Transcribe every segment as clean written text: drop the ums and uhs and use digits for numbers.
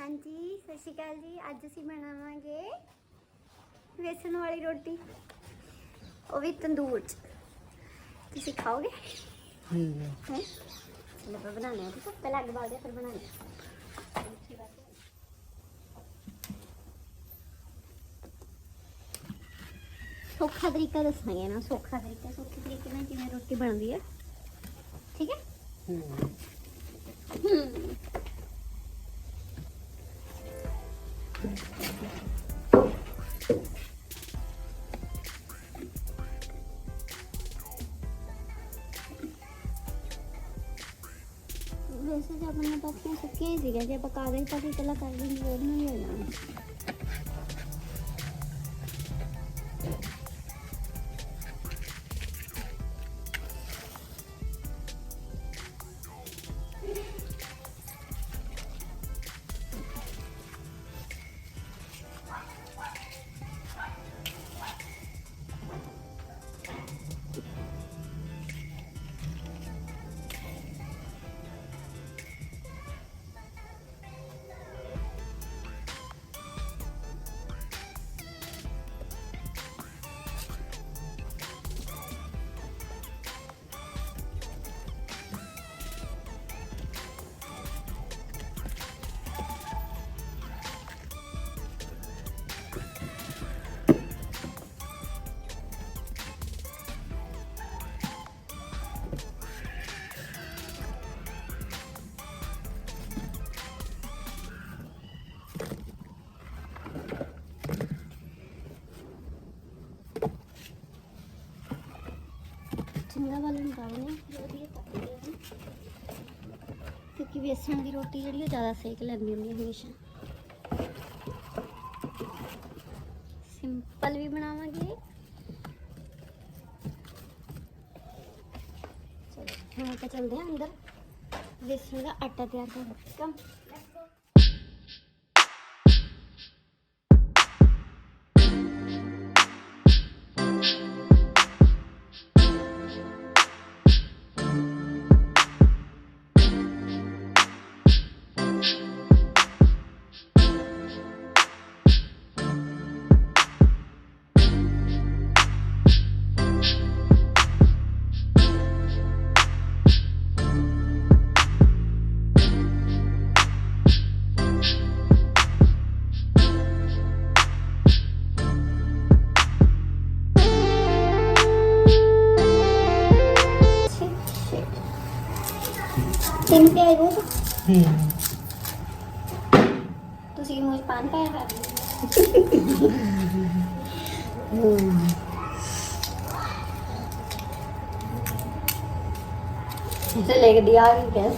हाँ जी सत श्री अकाल जी। अज असी बनावांगे बेसन वाली रोटी, वो भी तंदूर च। तुसीं खाओगे? हैं? चलो फिर बनाने हैं। ठीक है, पहले अग बाल दे फिर बनाने। सौखा तरीका दसांगे ना, सौखा तरीका, सौखे तरीके नाल किवें रोटी बनदी है। ठीक है। वैसे तो अपने पास सुक्के ही सीगे, जे पका गए तो फिर कर देंगे, वो नहीं हो जाना। चंगा वाला निकालने क्योंकि बेसन की रोटी जी ज़्यादा सेक लेंदी होंदी हमेशा। सिंपल भी बनावांगे। चलो हम तो चलते हैं अंदर बेसन का आटा तैयार कर। तीन पे आई वो तुसी मुझे पान पाया है। इसे लेके दिया गैस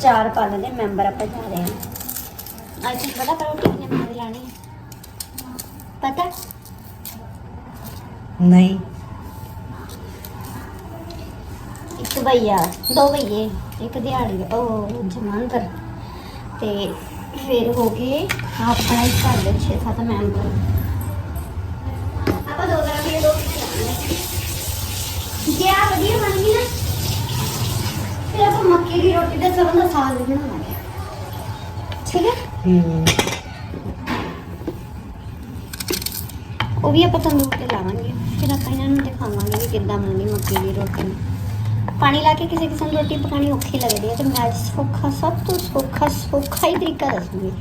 चार पा लेंगे मैंबर आप जा रहे हैं। आज तुझे पता करो कितने मारे लाने पता नहीं। एक भैया दो भैये एक दिहाड़ी जमानतर ते फिर हो गए अपना ही घर के 6-7 मैंबर। आप दो तरह की रोटी क्या वधिया बन गई ना, फिर आप मक्के की रोटी का सरों का साग भी बनावांगे। ठीक है, वो भी आप तंदूर ते लावांगे। फिर आप इन्होंने दिखावांगे कि किद्दां बननी मक्के की रोटी। पानी ला के किसी किस्म रोटी पकानी औखी लगती है, तो मैं सौखा सब तो सौखा ही तरीका दसूँगी।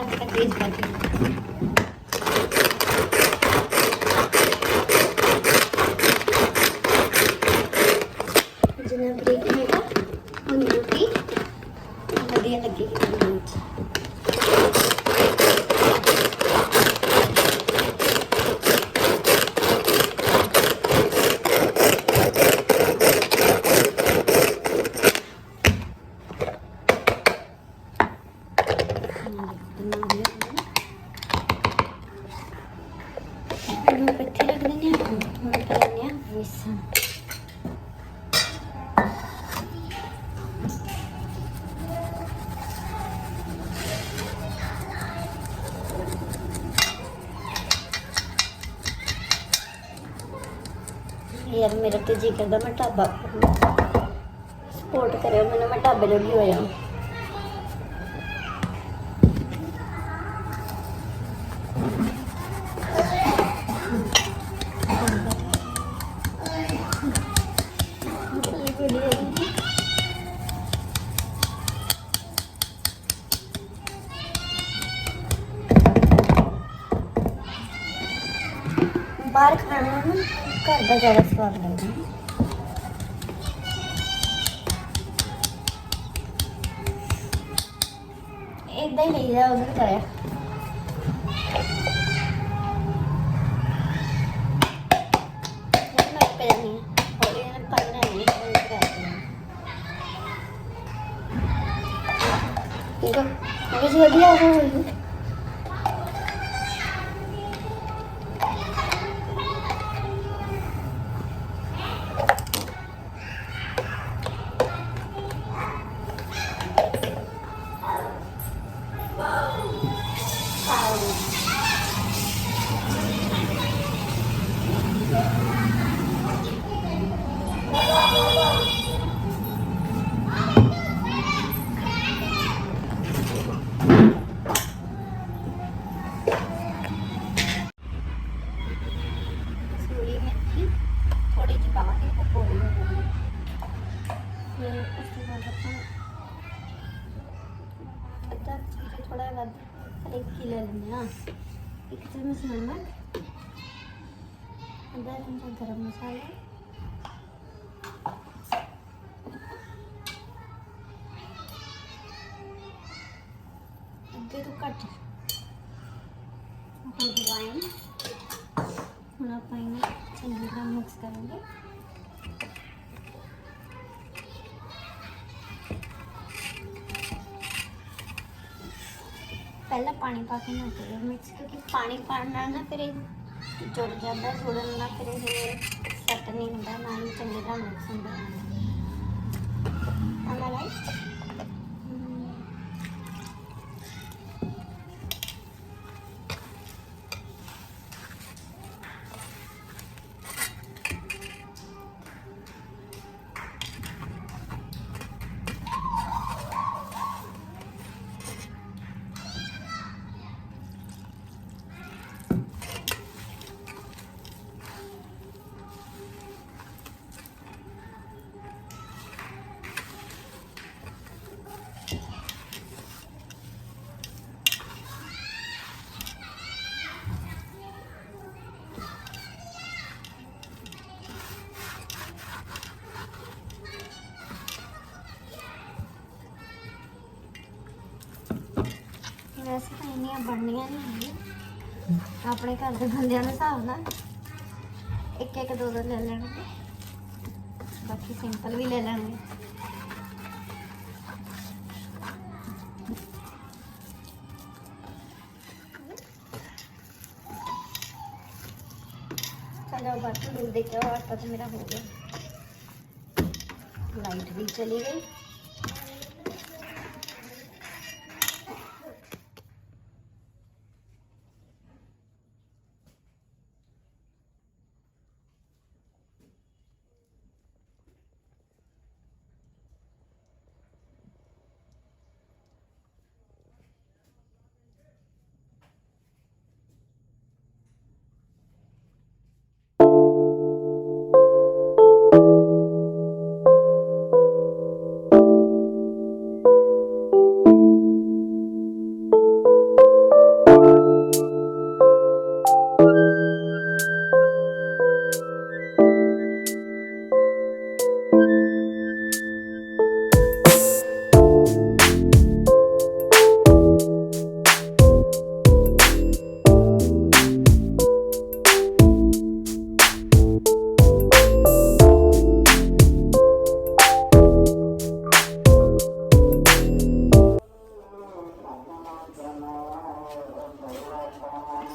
इसका टेस्ट करके जिन्हें ब्रेक होगा उन रोटी बढ़िया लगेगी तंदूर च। इकट्ठे रख देंगे हम डालेंगे बेसन। यार मेरा तो जी करता मैं ढाबा सपोर्ट करे मैंने मैं ढाबे जोगी हो जाऊँ। बाहर खाना ना घर का ज़्यादा स्वाद लगता है। इदा ही नहीं जाए उधर कराया थोड़ा एक ही ले लेंगे। एक चम्मच नमक, आधा चमचा गरम मसाला, आधे तो कट वाइन हम चंगी तरह मिक्स करेंगे। पहला पानी पा के ना करो मिक्स क्योंकि पानी पाना ना फिर जुड़ जाता जुड़न ना फिर सैट नहीं होता ना ही चंगी तरह मिक्स होता राइट। वैसे तो इन्नियां बननियां नहीं है अपने घर के बंदियां के हिसाब नाल एक एक दो ले लेंगे बाकी सिंपल भी ले लेंगे। चलो बाकी दूध देखो आटा तो मेरा हो गया। लाइट भी चली गई।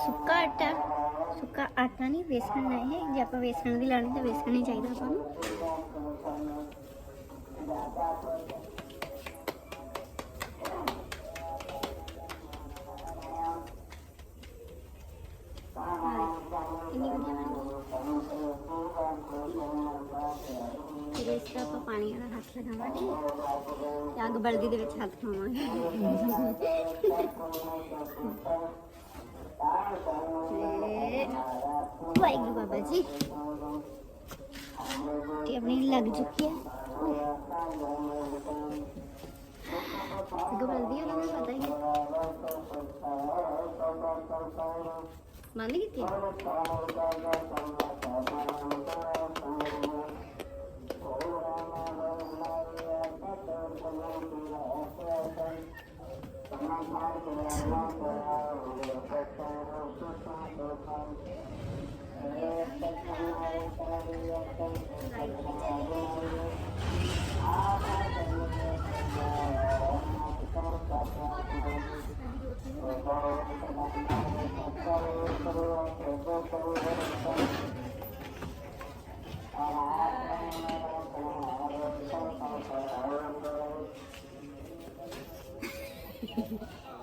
ਸੁੱਕਾ ਆਟਾ, ਸੁੱਕਾ ਆਟਾ ਨਹੀਂ ਵੇਸਣ ਹੈ ਇਹ। ਜੇ ਆਪਾਂ ਵੇਸਣ ਦੀ ਲਾਣੀ ਤਾਂ ਵੇਸਣ ਹੀ ਚਾਹੀਦਾ ਆਪਾਂ ਨੂੰ। ਇੰਨੀ ਵਧੀਆ ਬਣ ਗਈ। ਫਿਰ ਇਸ ਤਰ੍ਹਾਂ ਆਪਾਂ ਪਾਣੀ ਵਾਲਾ ਹੱਥ ਲਗਾਵਾਂਗੇ ਤੇ ਅੱਗ ਬਲਦੀ ਦੇ ਵਿੱਚ ਹੱਥ ਪਾਵਾਂਗੇ। ਵਾਹਿਗੁਰੂ ਬਾਬਾ ਜੀ। ਤੇ अपनी लग चुकी है। गबलदी है ना, पता ही है। बंद की थी।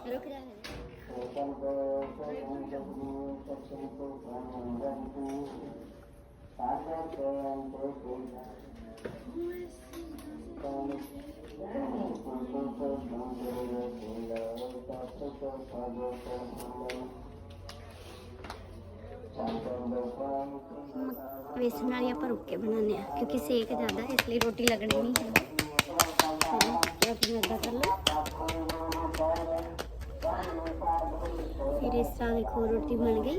रुक जा। बेसन वाली आप रुक के बनाने क्योंकि सेक ज़्यादा है इसलिए रोटी लगनी नहीं है। अपनी अदा कर लो। फिर इस तरह देखो रोटी बन गई।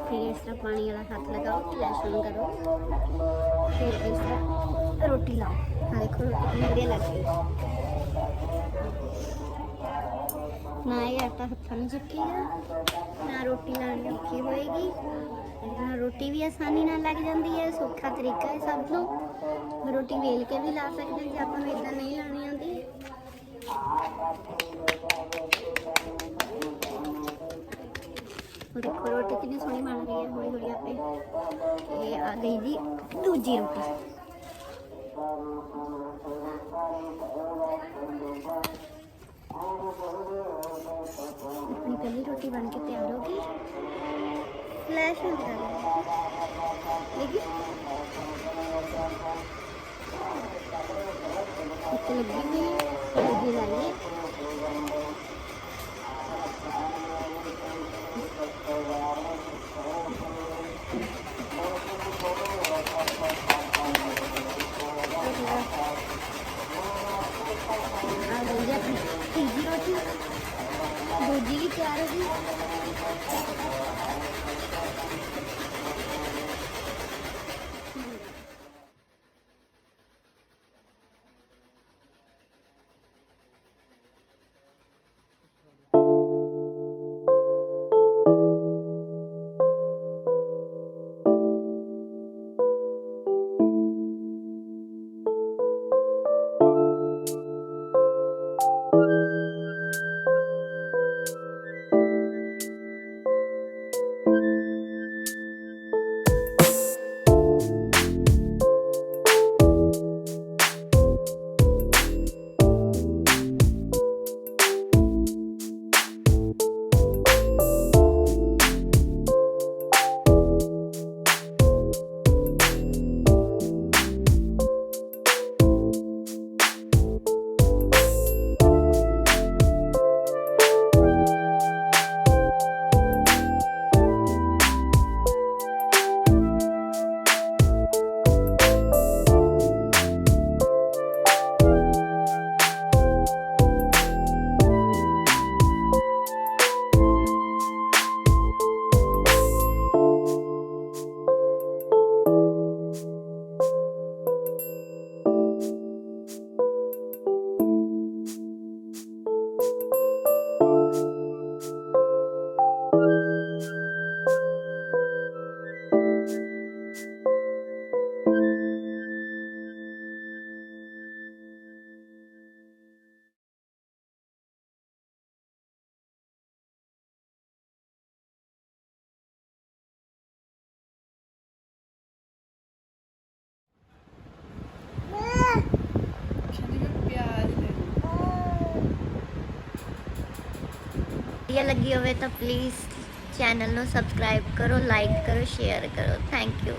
फिर इस तरह पानी वाला हाथ लगाओ, फ्लैश ऑन करो, फिर इस तरह रोटी लाओ। हाँ देखो रोटी कितनी बढ़िया लग गई। ना ये आटा हत्था नहीं चिपकेगा, ना रोटी लानी औखी होएगी, ना रोटी भी आसानी ना लग जाती है। सौखा तरीका है सब तो। रोटी वेल के भी ला सकते हैं जो आपको इदा नहीं लानी आती। देखो रोटी कितनी सोहनी बन रही है हौली हौली आपे। ये आ गई जी दूजी रोटी। अपनी पहली रोटी बन के तैयार होगी। फ्लैश हो जा रहा है लगी हुई है। दूजी लाइए। तीजी रोटी दूजी भी तैयार होगी। ਵਧੀਆ ਲੱਗੀ ਹੋਵੇ ਤਾਂ ਪਲੀਜ਼ ਚੈਨਲ ਨੂੰ ਸਬਸਕ੍ਰਾਈਬ ਕਰੋ, ਲਾਈਕ ਕਰੋ, ਸ਼ੇਅਰ ਕਰੋ। Thank you.